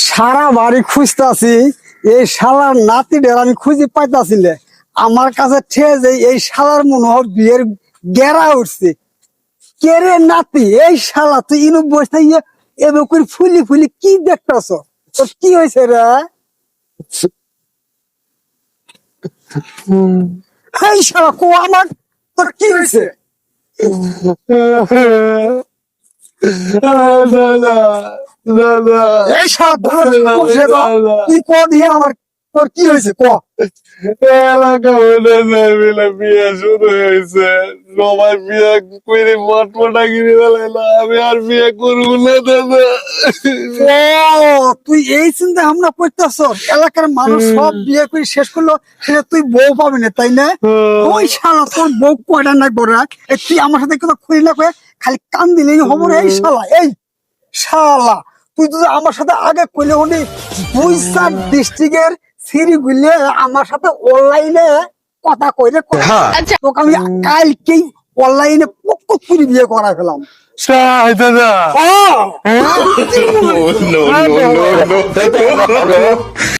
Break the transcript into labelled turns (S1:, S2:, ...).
S1: সারা বাড়ি খুঁজতাছি, এই শালার নাতিদের আমি খুঁজে পাইতাছিলে। আমার কাছে ঠেয়ে এই শালার মনে হয় বিয়ের গেরা উঠছে। কে রে নাতি? এই শালা তুই ইনু বসে এবার করে ফুলি ফুলি কি দেখতেছ? তোর কি হয়েছে রে? এই শালা কো আমার, তোর কি হয়েছে? এই শালা তুই ক দিয়ে আমার, তোর কি হয়েছে ক?
S2: এলাকা মিলে বিয়ে শুরু হয়েছে, সবাই বিয়ে করে মটমটা কিনে ফেলাইলো, আমি আর বিয়ে করবো না দাদা।
S1: ও তুই এই চিন্তা ভাবনা করতেছ? এলাকার মানুষ সব বিয়ে করে শেষ করলো, সেটা তুই বউ পাবি না তাই না? ওই শালা তোর বউ কয়টা নাই বড়া? তুই আমার সাথে কথা খুলি না কয়ে খালি কান দিলেই হবো রে। এই শালা, এই শালা তুই তো আমার সাথে আগে কইলে উনি 2-4 ডিস্ট্রিক্টের সিরি গুলে আমার সাথে অনলাইনে কথা কইলে তোকে আমি কালকেই অনলাইনে পক্ষ করে বিয়ে করা ফেলাম।
S2: তাই দাদা?
S1: ও
S2: No, no, no, no, no.